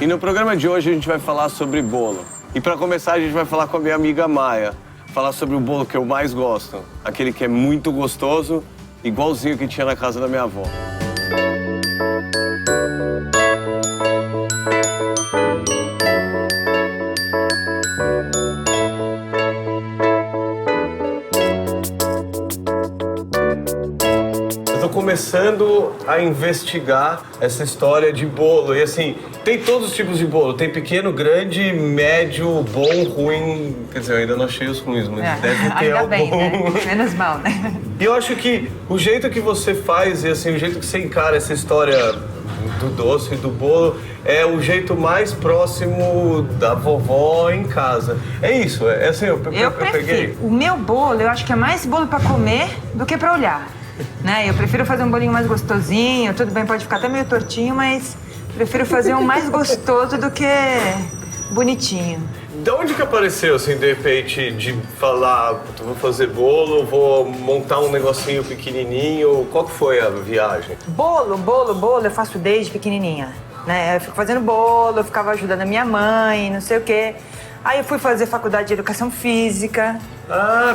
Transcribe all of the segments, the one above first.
no programa de hoje a gente vai falar sobre bolo. E para começar a gente vai falar com a minha amiga Maia. Falar sobre o bolo que eu mais gosto. Aquele que é muito gostoso, igualzinho que tinha na casa da minha avó. Começando a investigar essa história de bolo. E assim, tem todos os tipos de bolo. Tem pequeno, grande, médio, bom, ruim. Quer dizer, eu ainda não achei os ruins, mas deve ter ainda algum. Bem, né? Menos mal, né? E eu acho que o jeito que você faz e assim, o jeito que você encara essa história do doce e do bolo é o jeito mais próximo da vovó em casa. É isso, é assim, eu peguei. O meu bolo, eu acho que é mais bolo pra comer do que pra olhar. Né? Eu prefiro fazer um bolinho mais gostosinho, tudo bem, pode ficar até meio tortinho, mas prefiro fazer um mais gostoso do que bonitinho. De onde que apareceu, assim, de repente, de falar, vou fazer bolo, vou montar um negocinho pequenininho? Qual que foi a viagem? Bolo, eu faço desde pequenininha, né? Eu fico fazendo bolo, eu ficava ajudando a minha mãe, não sei o quê. Aí eu fui fazer faculdade de Educação Física.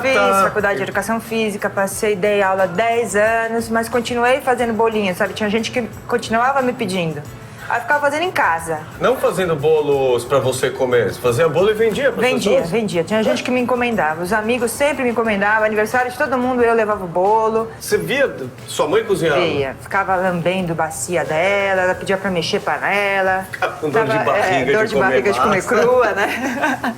Fiz faculdade de Educação Física, dei aula 10 anos, mas continuei fazendo bolinho, sabe? Tinha gente que continuava me pedindo. Aí eu ficava fazendo em casa. Não fazendo bolos pra você comer, você fazia bolo e vendia pra pessoas? Vendia. Tinha gente que me encomendava. Os amigos sempre me encomendavam. Aniversário de todo mundo, eu levava o bolo. Você via sua mãe cozinhando? Via. Ficava lambendo a bacia dela, ela pedia pra mexer panela. Com dor de barriga, dor de barriga de comer crua, né?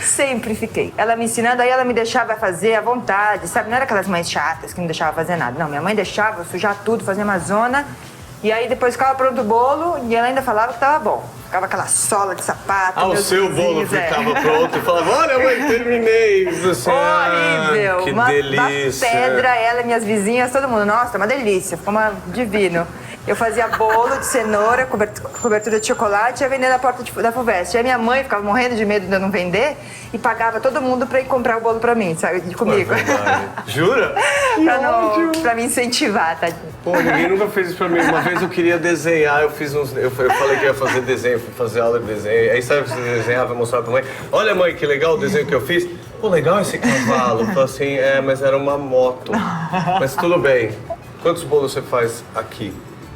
Sempre fiquei. Ela me ensinando, aí ela me deixava fazer à vontade, sabe? Não era aquelas mães chatas que não deixavam fazer nada. Não, minha mãe deixava sujar tudo, fazer uma zona. E aí depois ficava pronto o bolo e ela ainda falava que tava bom. Ficava aquela sola de sapato. O seu bolo ficava pronto e falava, olha mãe, terminei. Assim, horrível. Que uma delícia. Pedra, ela, minhas vizinhas, todo mundo. Nossa, uma delícia, ficou divino. Eu fazia bolo de cenoura, cobertura de chocolate e ia vender na porta da FUVEST. E a minha mãe ficava morrendo de medo de eu não vender e pagava todo mundo pra ir comprar o bolo pra mim, sabe? Comigo. Jura? Pra me incentivar, tadinho. Pô, ninguém nunca fez isso pra mim. Uma vez eu queria desenhar, eu falei que ia fazer desenho, fui fazer aula de desenho. Aí sabe, você desenhava, mostrava pra mãe. Olha mãe, que legal o desenho que eu fiz. Pô, legal esse cavalo. Eu falei assim, mas era uma moto. Mas tudo bem. Quantos bolos você faz aqui?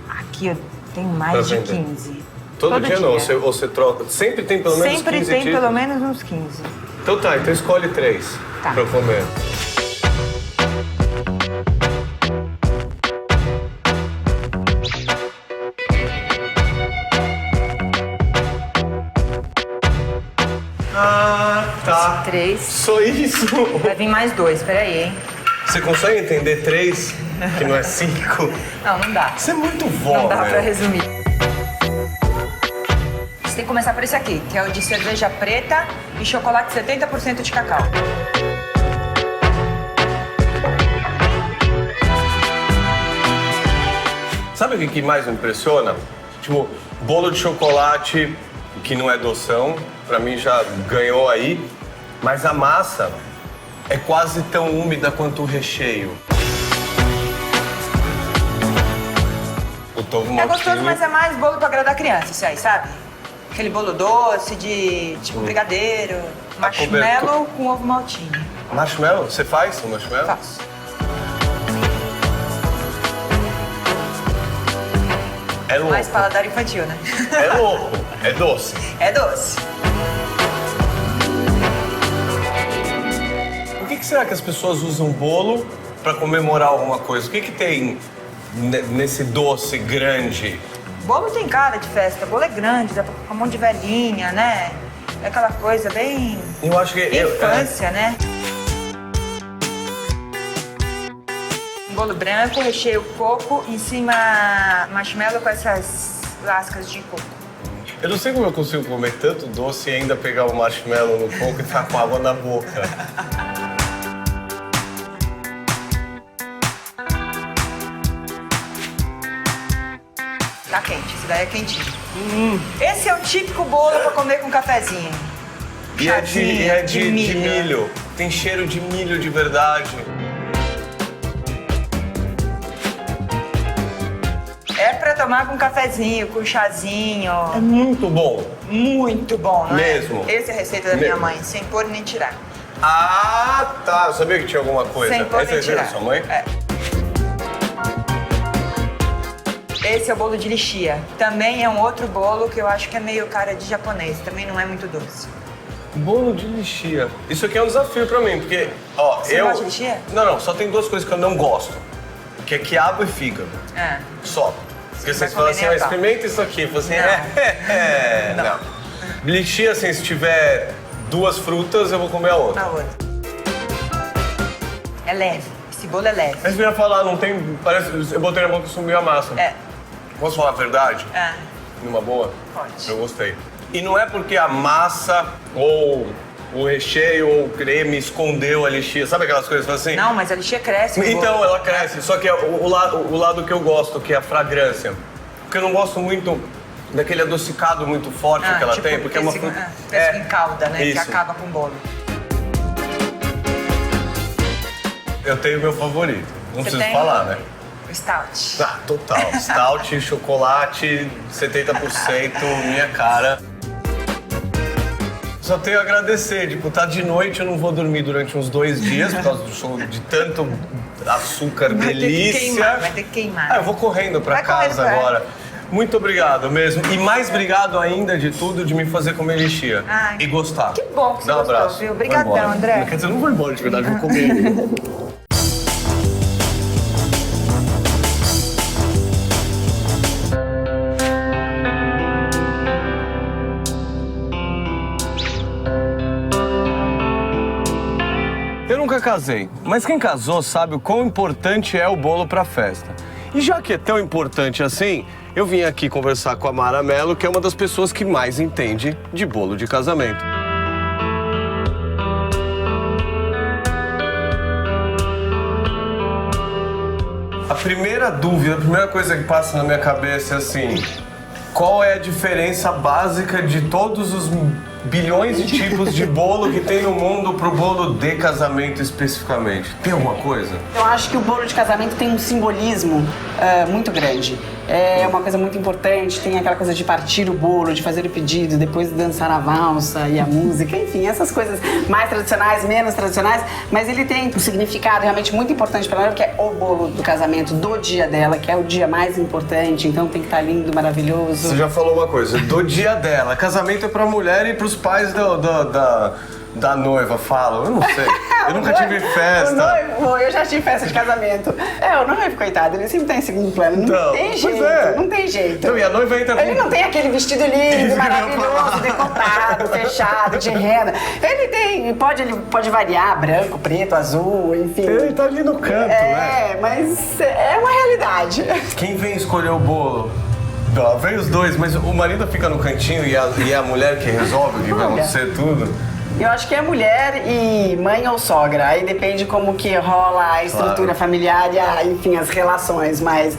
Aqui eu tenho mais de 15. Todo dia não? Você troca? Sempre tem pelo menos 15 Sempre tem tipos? pelo menos uns 15. Então tá, então escolhe 3 pra eu comer. Tá. 3. Só isso? Vai vir mais 2, peraí, hein? Você consegue entender 3, que não é 5? Não dá. Você é muito vó, Não dá né? pra resumir. Você tem que começar por esse aqui, que é o de cerveja preta e chocolate 70% de cacau. Sabe o que mais me impressiona? Tipo, bolo de chocolate, que não é doção, pra mim já ganhou aí, mas a massa é quase tão úmida quanto o recheio. O tovo maltine. É gostoso, mas é mais bolo pra agradar criança, isso aí, sabe? Aquele bolo doce de, tipo, brigadeiro, marshmallow com ovo maltine. Marshmallow? Você faz o marshmallow? Faço. É louco. Mais paladar infantil, né? É louco. É doce. É doce. Por que será que as pessoas usam bolo pra comemorar alguma coisa? O que tem nesse doce grande? Bolo tem cara de festa, bolo é grande, dá pra com um monte de velhinha, né? É aquela coisa bem... Eu acho que... infância, né? Bolo branco, recheio coco, em cima marshmallow com essas lascas de coco. Eu não sei como eu consigo comer tanto doce e ainda pegar o marshmallow no coco e ficar com água na boca. Tá quente, esse daí é quentinho. Esse é o típico bolo pra comer com cafezinho. E é de milho. Tem cheiro de milho de verdade. É pra tomar com um cafezinho, com um chazinho. É muito bom. Muito bom, não é? Mesmo. Essa é a receita da minha mãe, sem pôr nem tirar. Ah, tá. Eu sabia que tinha alguma coisa. Sem pôr Essa é a nem receita tirar. da sua mãe? É. Esse é o bolo de lixia. Também é um outro bolo que eu acho que é meio cara de japonês. Também não é muito doce. Bolo de lixia. Isso aqui é um desafio pra mim, porque, ó, Você gosta de lixia? Não, só tem duas coisas que eu não gosto. Que é quiabo e fígado. É. Só. Porque Vai vocês falam comer assim, nem a pau. experimenta isso aqui. Eu falo assim, Não. não. Lixia, assim, se tiver duas frutas, eu vou comer a outra. A outra. É leve. Esse bolo é leve. Mas eu ia falar, não tem... Parece... Eu botei na boca e sumiu a massa. É. Posso falar a verdade? É. Numa boa? Pode. Eu gostei. E não é porque a massa ou o recheio ou o creme escondeu a lixia. Sabe aquelas coisas assim? Não, mas a lixia cresce. Então, ela cresce. Só que é o lado que eu gosto, que é a fragrância. Porque eu não gosto muito daquele adocicado muito forte que ela tipo, tem, porque é uma pêssego, fruta... pêssego em calda, né? Isso. Que acaba com o bolo. Eu tenho o meu favorito. Não Você preciso tem? falar, né? O stout. Ah, total. Stout, chocolate, 70%, minha cara. Só tenho a agradecer, tipo, tá de noite, eu não vou dormir durante uns 2 dias por causa do show, de tanto açúcar, delícia. Vai ter que queimar. Ah, eu vou correndo pra Vai casa correndo, agora. Muito obrigado mesmo. E mais obrigado ainda de tudo de me fazer comer lixia. Ai, e gostar. que bom que você Dá um gostou, abraço. viu? Vou Obrigadão, embora. André. Quer dizer, eu não vou embora de verdade, eu vou comer. Eu nunca casei, mas quem casou sabe o quão importante é o bolo pra festa. E já que é tão importante assim, eu vim aqui conversar com a Mara Mello, que é uma das pessoas que mais entende de bolo de casamento. A primeira dúvida, a primeira coisa que passa na minha cabeça é assim: qual é a diferença básica de todos os bilhões de tipos de bolo que tem no mundo pro bolo de casamento especificamente? Tem alguma coisa? Eu acho que o bolo de casamento tem um simbolismo muito grande. É uma coisa muito importante, tem aquela coisa de partir o bolo, de fazer o pedido, depois dançar a valsa e a música, enfim, essas coisas mais tradicionais, menos tradicionais, mas ele tem um significado realmente muito importante para ela, que é o bolo do casamento, do dia dela, que é o dia mais importante, então tem que estar lindo, maravilhoso. Você já falou uma coisa, do dia dela. Casamento é pra mulher e pros pais da noiva, falam. Eu não sei. Eu nunca tive festa. O noivo, eu já tive festa de casamento. O noivo, coitado, ele sempre tá em segundo plano. Não Então, tem pois jeito, é. não tem jeito. Então, e a noiva entra Ele com- não tem aquele vestido Isso lindo, que eu ia maravilhoso, falar. decotado, fechado, de renda. Ele pode variar, branco, preto, azul, enfim. Ele tá ali no canto, né? Mas é uma realidade. Quem vem escolher o bolo? Não, vem os dois, mas o marido fica no cantinho e é a mulher que resolve o que vai Olha. acontecer tudo. Eu acho que é mulher e mãe ou sogra. Aí depende como que rola a estrutura familiar e, enfim, as relações. Mas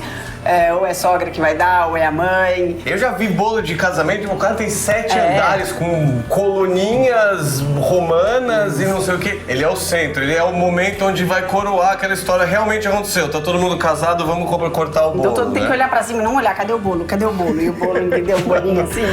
ou é sogra que vai dar, ou é a mãe. Eu já vi bolo de casamento, o cara tem 7 andares com coluninhas romanas e não sei o quê. Ele é o centro, ele é o momento onde vai coroar aquela história realmente aconteceu. Tá todo mundo casado, vamos cortar o bolo. Então tem que né? olhar pra cima e não olhar, cadê o bolo? Cadê o bolo? E o bolo, entendeu? O bolinho assim.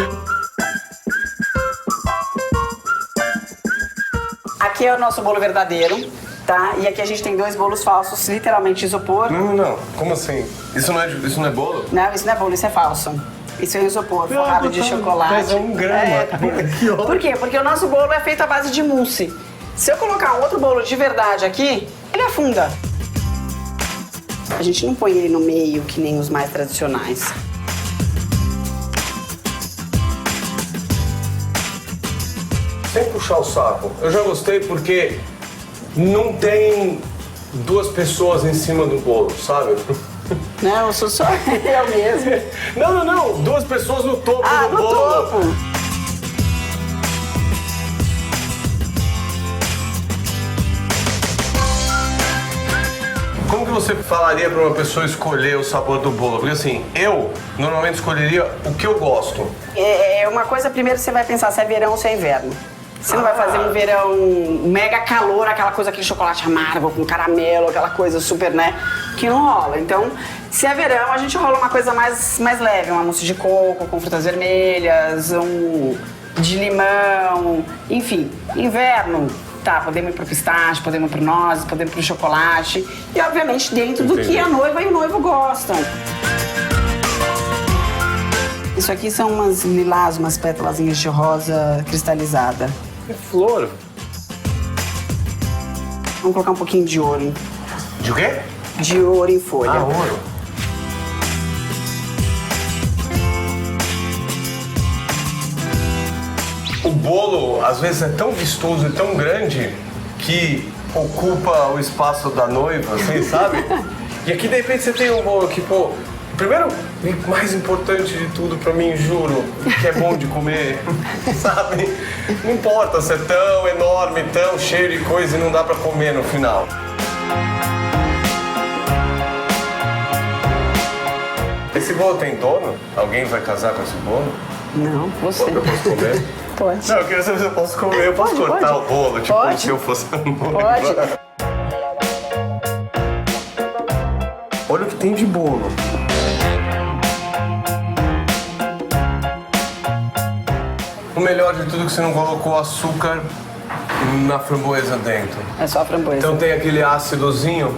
Aqui é o nosso bolo verdadeiro, tá? E aqui a gente tem 2 bolos falsos, literalmente isopor. Não. Como assim? Isso não é bolo? Não, isso não é bolo, isso é falso. Isso é isopor, forrado de chocolate. Pesa 1 grama. Tá bom. Por quê? Porque o nosso bolo é feito à base de mousse. Se eu colocar um outro bolo de verdade aqui, ele afunda. A gente não põe ele no meio, que nem os mais tradicionais. Sem puxar o saco. Eu já gostei porque não tem 2 pessoas em cima do bolo, sabe? Não, eu sou só eu mesmo. Não. 2 pessoas no topo Ah, do no bolo. topo. Como que você falaria pra uma pessoa escolher o sabor do bolo? Porque assim, eu normalmente escolheria o que eu gosto. É uma coisa, primeiro você vai pensar se é verão ou se é inverno. Você não vai fazer um verão mega calor, aquela coisa, aquele chocolate amargo com caramelo, aquela coisa super, né? que não rola. Então, se é verão, a gente rola uma coisa mais leve, uma mousse de coco com frutas vermelhas, um de limão, enfim. Inverno, tá, podemos ir pro pistache, podemos ir pro nozes, podemos ir pro chocolate. E, obviamente, dentro do que a noiva e o noivo gostam. Isso aqui são umas lilás, umas pétalazinhas de rosa cristalizada. É flor. Vamos colocar um pouquinho de ouro. De o quê? De ouro em folha. Ah, ouro. O bolo, às vezes, é tão vistoso e tão grande que ocupa o espaço da noiva, assim, sabe? E aqui, de repente, você tem um bolo que, pô... Primeiro, o mais importante de tudo pra mim, juro, que é bom de comer, sabe? Não importa se é tão enorme, tão cheio de coisa e não dá pra comer no final. Esse bolo tem dono? Alguém vai casar com esse bolo? Não, você. Eu posso comer? Pode. Não, eu queria saber se eu posso comer. Eu posso cortar o bolo, tipo, como se eu fosse a noiva. Pode. Olha o que tem de bolo. O melhor de tudo é que você não colocou açúcar na framboesa dentro. É só a framboesa. Então tem aquele ácidozinho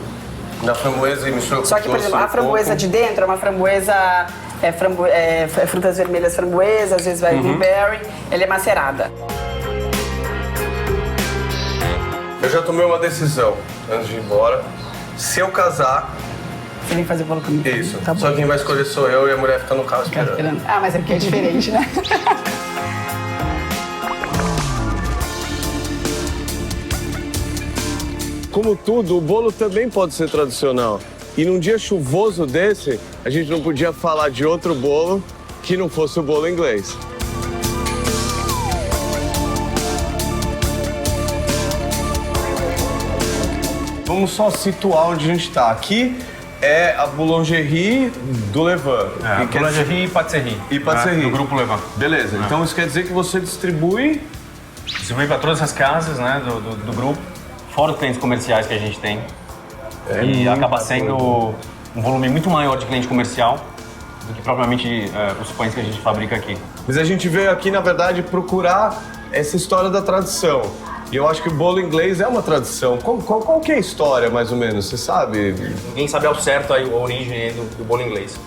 da framboesa e mistura com Só que, por exemplo, a framboesa de dentro é uma framboesa... frutas vermelhas framboesa, às vezes vai blueberry. Ela é macerada. Eu já tomei uma decisão antes de ir embora. Se eu casar... Você vem fazer bolo comigo? Isso. Tá bom. Só quem vai escolher sou eu e a mulher fica no carro Fica esperando. esperando. Ah, mas é porque é diferente, né? Como tudo, o bolo também pode ser tradicional. E num dia chuvoso desse, a gente não podia falar de outro bolo que não fosse o bolo inglês. Vamos só situar onde a gente está. Aqui é a boulangerie do Levan. Boulangerie e Patisserie. E Patisserie. Do Grupo Levan. Beleza, então isso quer dizer que você distribui... Distribui para todas as casas, né, do grupo, fora os clientes comerciais que a gente tem. E acaba sendo um volume muito maior de cliente comercial do que propriamente os pães que a gente fabrica aqui. Mas a gente veio aqui, na verdade, procurar essa história da tradição. E eu acho que o bolo inglês é uma tradição. Qual que é a história, mais ou menos? Você sabe? Ninguém sabe ao certo a origem do bolo inglês.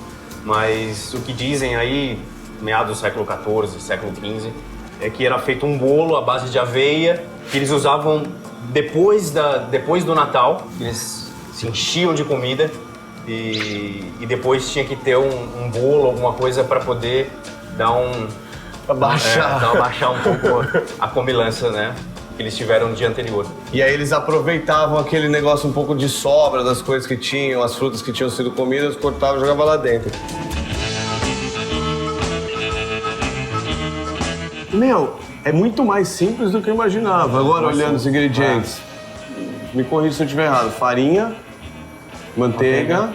Mas o que dizem aí, meados do século XIV, século XV, é que era feito um bolo à base de aveia que eles usavam depois do Natal. Eles se enchiam de comida e depois tinha que ter um bolo, alguma coisa para poder dar abaixar um pouco a comilança, né? Que eles tiveram no dia anterior. E aí eles aproveitavam aquele negócio um pouco de sobra das coisas que tinham, as frutas que tinham sido comidas, cortavam e jogavam lá dentro. Meu, é muito mais simples do que eu imaginava. Agora, olhando os ingredientes, me corrija se eu estiver errado. Farinha, manteiga...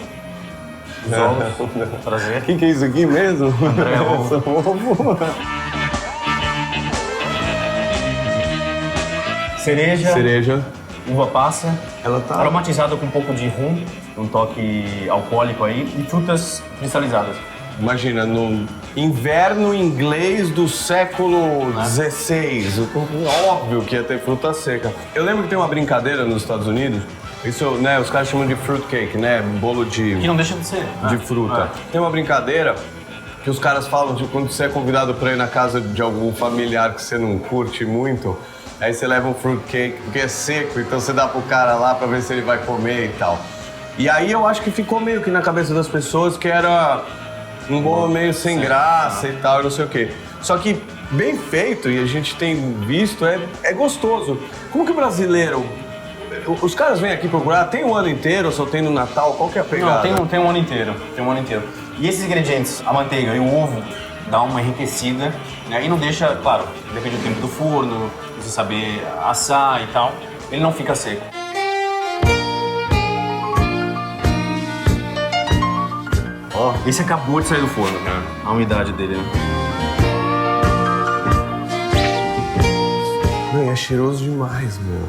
Prazer. O que é isso aqui mesmo? André, ovo. Cereja, uva passa, Ela tá... aromatizada com um pouco de rum, um toque alcoólico aí, e frutas cristalizadas. Imagina, no inverno inglês do século XVI, óbvio que ia ter fruta seca. Eu lembro que tem uma brincadeira nos Estados Unidos, isso, né, os caras chamam de fruitcake, né, bolo de... Que não deixa de ser. de fruta. Tem uma brincadeira que os caras falam de quando você é convidado para ir na casa de algum familiar que você não curte muito, aí você leva um fruitcake, porque é seco, então você dá pro cara lá para ver se ele vai comer e tal. E aí eu acho que ficou meio que na cabeça das pessoas que era um bolo meio sem graça e tal, não sei o quê. Só que bem feito, e a gente tem visto, é gostoso. Como que o brasileiro... Os caras vêm aqui procurar, tem um ano inteiro, ou só tem no Natal? Qual que é a pegada? Não, tem um ano inteiro. E esses ingredientes, a manteiga e o ovo, dá uma enriquecida, né? E não deixa, claro, depende do tempo do forno, você saber assar e tal, ele não fica seco. Ó, esse acabou de sair do forno, né? A umidade dele, né? Não, é cheiroso demais, meu.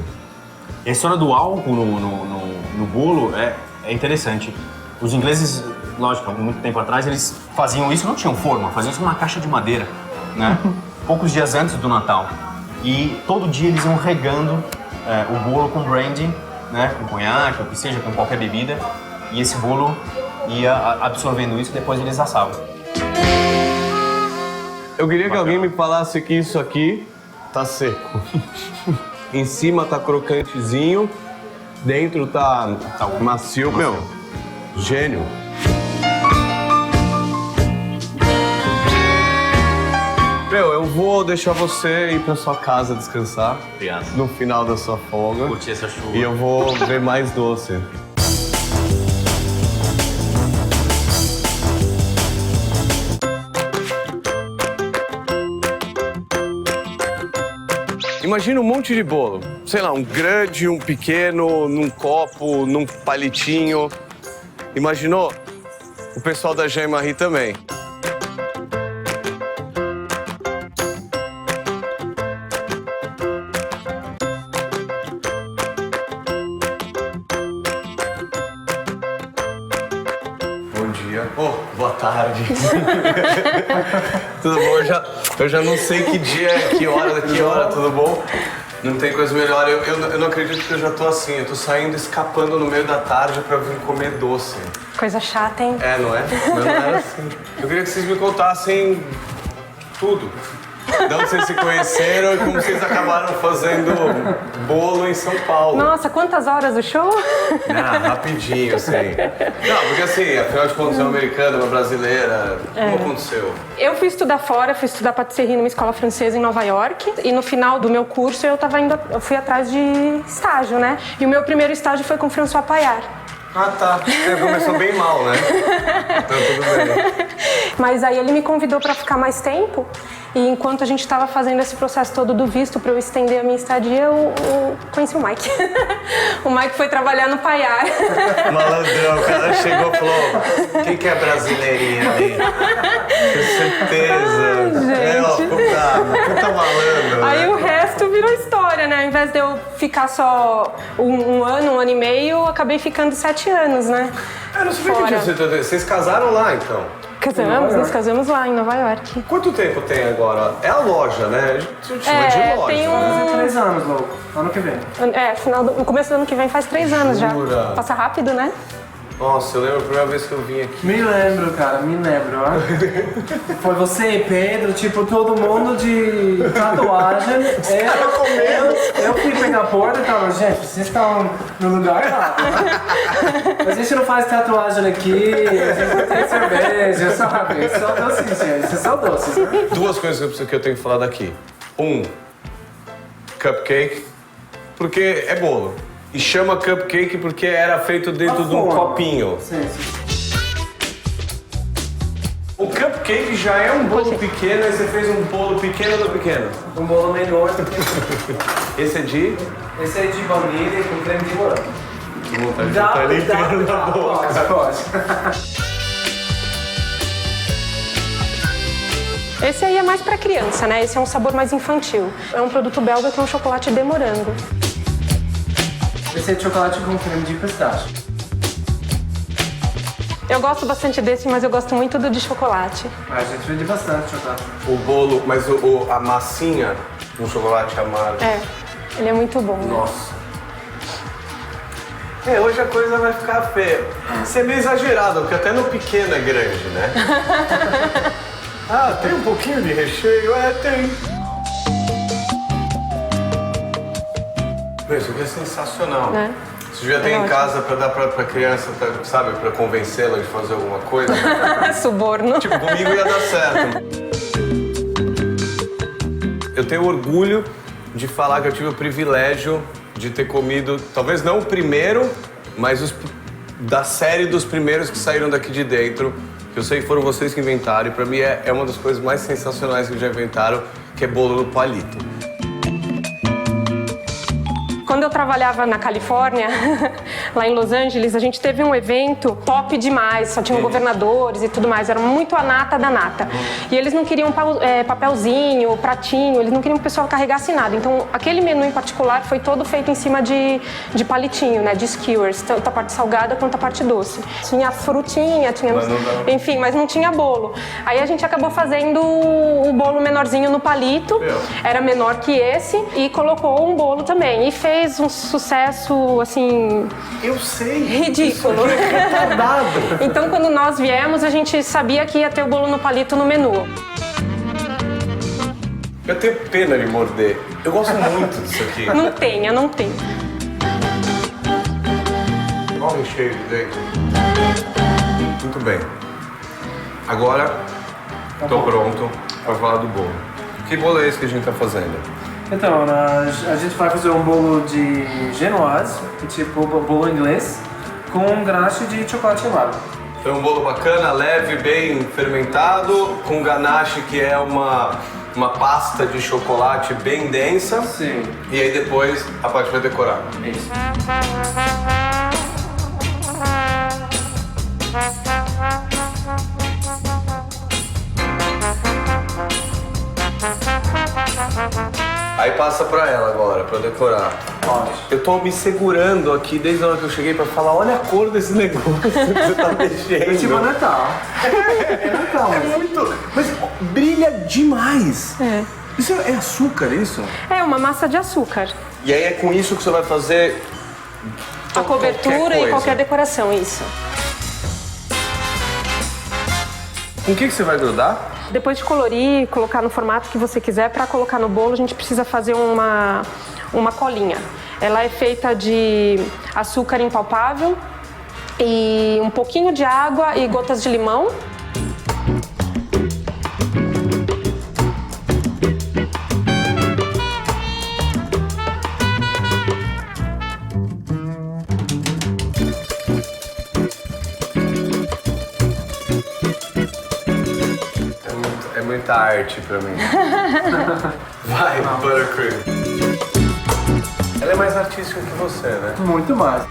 A história do álcool no bolo é é interessante. Os ingleses, lógico, há muito tempo atrás, eles faziam isso, não tinham forma, faziam isso numa caixa de madeira, né? Poucos dias antes do Natal. E todo dia eles iam regando o bolo com brandy, né? Com conhaque, ou que seja, com qualquer bebida. E esse bolo ia absorvendo isso e depois eles assavam. Eu queria que alguém me falasse que isso aqui tá seco. Em cima tá crocantezinho, dentro tá macio. Meu, gênio. Meu, eu vou deixar você ir pra sua casa descansar. Obrigado. No final da sua folga. Curtir essa chuva. E eu vou ver mais doce. Imagina um monte de bolo. Sei lá, um grande, um pequeno, num copo, num palitinho. Imaginou? O pessoal da Jean Marie também. Bom dia. Oh, boa tarde. Tudo bom? Eu já não sei que dia, que hora, tudo bom? Não tem coisa melhor. Eu não acredito que eu já tô assim. Eu tô saindo, escapando no meio da tarde pra vir comer doce. Coisa chata, hein? É, não é? Mas não era assim. Eu queria que vocês me contassem tudo. De onde vocês se conheceram e como vocês acabaram fazendo bolo em São Paulo. Nossa, quantas horas o show? Ah, rapidinho, assim. Não, porque assim, afinal de contas, é uma americana, uma brasileira. Como aconteceu? Eu fui estudar fora, fui estudar patisserie numa escola francesa em Nova York. E no final do meu curso eu fui atrás de estágio, né? E o meu primeiro estágio foi com François Paillard. Ah, tá. Começou bem mal, né? Então, tudo bem. Mas aí ele me convidou para ficar mais tempo. E enquanto a gente estava fazendo esse processo todo do visto para eu estender a minha estadia, eu conheci o Mike. O Mike foi trabalhar no Paillard. Malandrão, o cara chegou e falou: quem que é brasileirinha ali? Com certeza. Gente. Ó, puta malandro. Aí né? o resto virou história, né? Ao invés de eu ficar só um ano e meio, eu acabei ficando 7 anos, né? Eu não sabia que tinha certeza. Vocês casaram lá, então? Nos casamos lá em Nova York. Quanto tempo tem agora? É a loja, né? A gente chama de loja, tem né? 3 anos, louco. Ano que vem. No começo do ano que vem faz 3 anos já. Jura? Passa rápido, né? Nossa, eu lembro a primeira vez que eu vim aqui. Me lembro, cara, me lembro, ó. Foi você e Pedro, tipo, todo mundo de tatuagem. Eu fui pegar a porta e tava, gente, vocês estão no lugar errado. A gente não faz tatuagem aqui, a gente não tem cerveja, sabe? Só doces, gente, só doces. Né? Duas coisas que eu tenho que falar daqui. Cupcake, porque é bolo. E chama cupcake porque era feito dentro de um copinho. Sim, sim. O cupcake já é um bolo pequeno, aí você fez um bolo pequeno do pequeno. Um bolo menor. Esse é de? Esse é de baunilha com creme de morango. Vontade de botar ele inteiro na boca. Pode. Esse aí é mais pra criança, né? Esse é um sabor mais infantil. É um produto belga que é um chocolate de morango. Esse é de chocolate com creme de pistache. Eu gosto bastante desse, mas eu gosto muito do de chocolate. A gente vende bastante chocolate. O bolo, mas a massinha, um chocolate amargo. É, ele é muito bom. Né? Nossa. Hoje a coisa vai ficar feia. Isso é meio exagerado, porque até no pequeno é grande, né? Ah, tem um pouquinho de recheio? Tem. Isso aqui é sensacional. Né? Você devia ter em casa pra dar pra criança, sabe, pra convencê-la de fazer alguma coisa. Suborno. Tipo, comigo ia dar certo. Eu tenho orgulho de falar que eu tive o privilégio de ter comido, talvez não o primeiro, mas da série dos primeiros que saíram daqui de dentro. Que eu sei que foram vocês que inventaram, e pra mim é uma das coisas mais sensacionais que já inventaram, que é bolo no palito. Quando eu trabalhava na Califórnia, lá em Los Angeles, a gente teve um evento top demais, só tinham governadores e tudo mais, era muito a nata da nata. E eles não queriam papelzinho, pratinho, eles não queriam que o pessoal carregasse nada. Então, aquele menu em particular foi todo feito em cima de palitinho, né, de skewers, tanto a parte salgada quanto a parte doce. Tinha frutinha, tinha... Enfim, mas não tinha bolo. Aí a gente acabou fazendo o bolo menorzinho no palito, era menor que esse, e colocou um bolo também. E fez um sucesso, assim... Eu sei! Ridículo. Então, quando nós viemos, a gente sabia que ia ter o bolo no palito no menu. Eu tenho pena de morder. Eu gosto muito disso aqui. Não tenha, não tem. Olha o recheio de dentro. Muito bem. Agora, tô pronto para falar do bolo. Que bolo é esse que a gente tá fazendo? Então, a gente vai fazer um bolo de genoise, tipo bolo inglês, com ganache de chocolate amargo. Foi um bolo bacana, leve, bem fermentado, com ganache que é uma pasta de chocolate bem densa. Sim. E aí depois a parte vai decorar. Isso. Aí passa pra ela agora, pra decorar. Pode. Eu tô me segurando aqui desde a hora que eu cheguei pra falar, olha a cor desse negócio que você tá mexendo. É tipo Natal. É Natal. É muito... Mas brilha demais. É. Isso é açúcar, isso? É uma massa de açúcar. E aí é com isso que você vai fazer... A cobertura e qualquer decoração, isso. Com o que você vai grudar? Depois de colorir, colocar no formato que você quiser, para colocar no bolo, a gente precisa fazer uma colinha. Ela é feita de açúcar impalpável e um pouquinho de água e gotas de limão. É muita arte pra mim. Vai, buttercream. Ela é mais artística que você, né? Muito mais.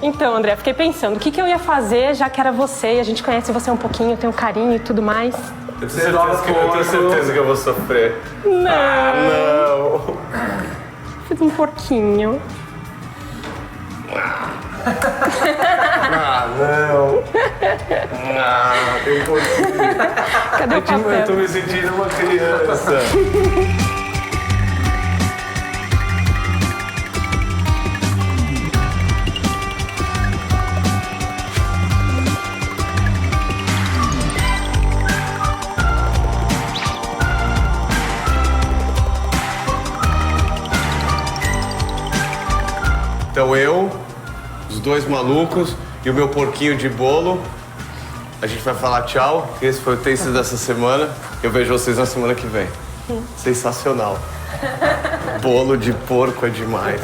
Então, André, fiquei pensando, o que eu ia fazer, já que era você, e a gente conhece você um pouquinho, tem um carinho e tudo mais. Eu tenho certeza que eu vou sofrer. Não. Ah, não. Fiz um porquinho. Ah, não. Ah, tem um pouquinho. Cadê o Eu tô papel? me sentindo uma criança. Então eu, os dois malucos e o meu porquinho de bolo, a gente vai falar tchau. Esse foi o Taste dessa semana. Eu vejo vocês na semana que vem. Sensacional. Bolo de porco é demais.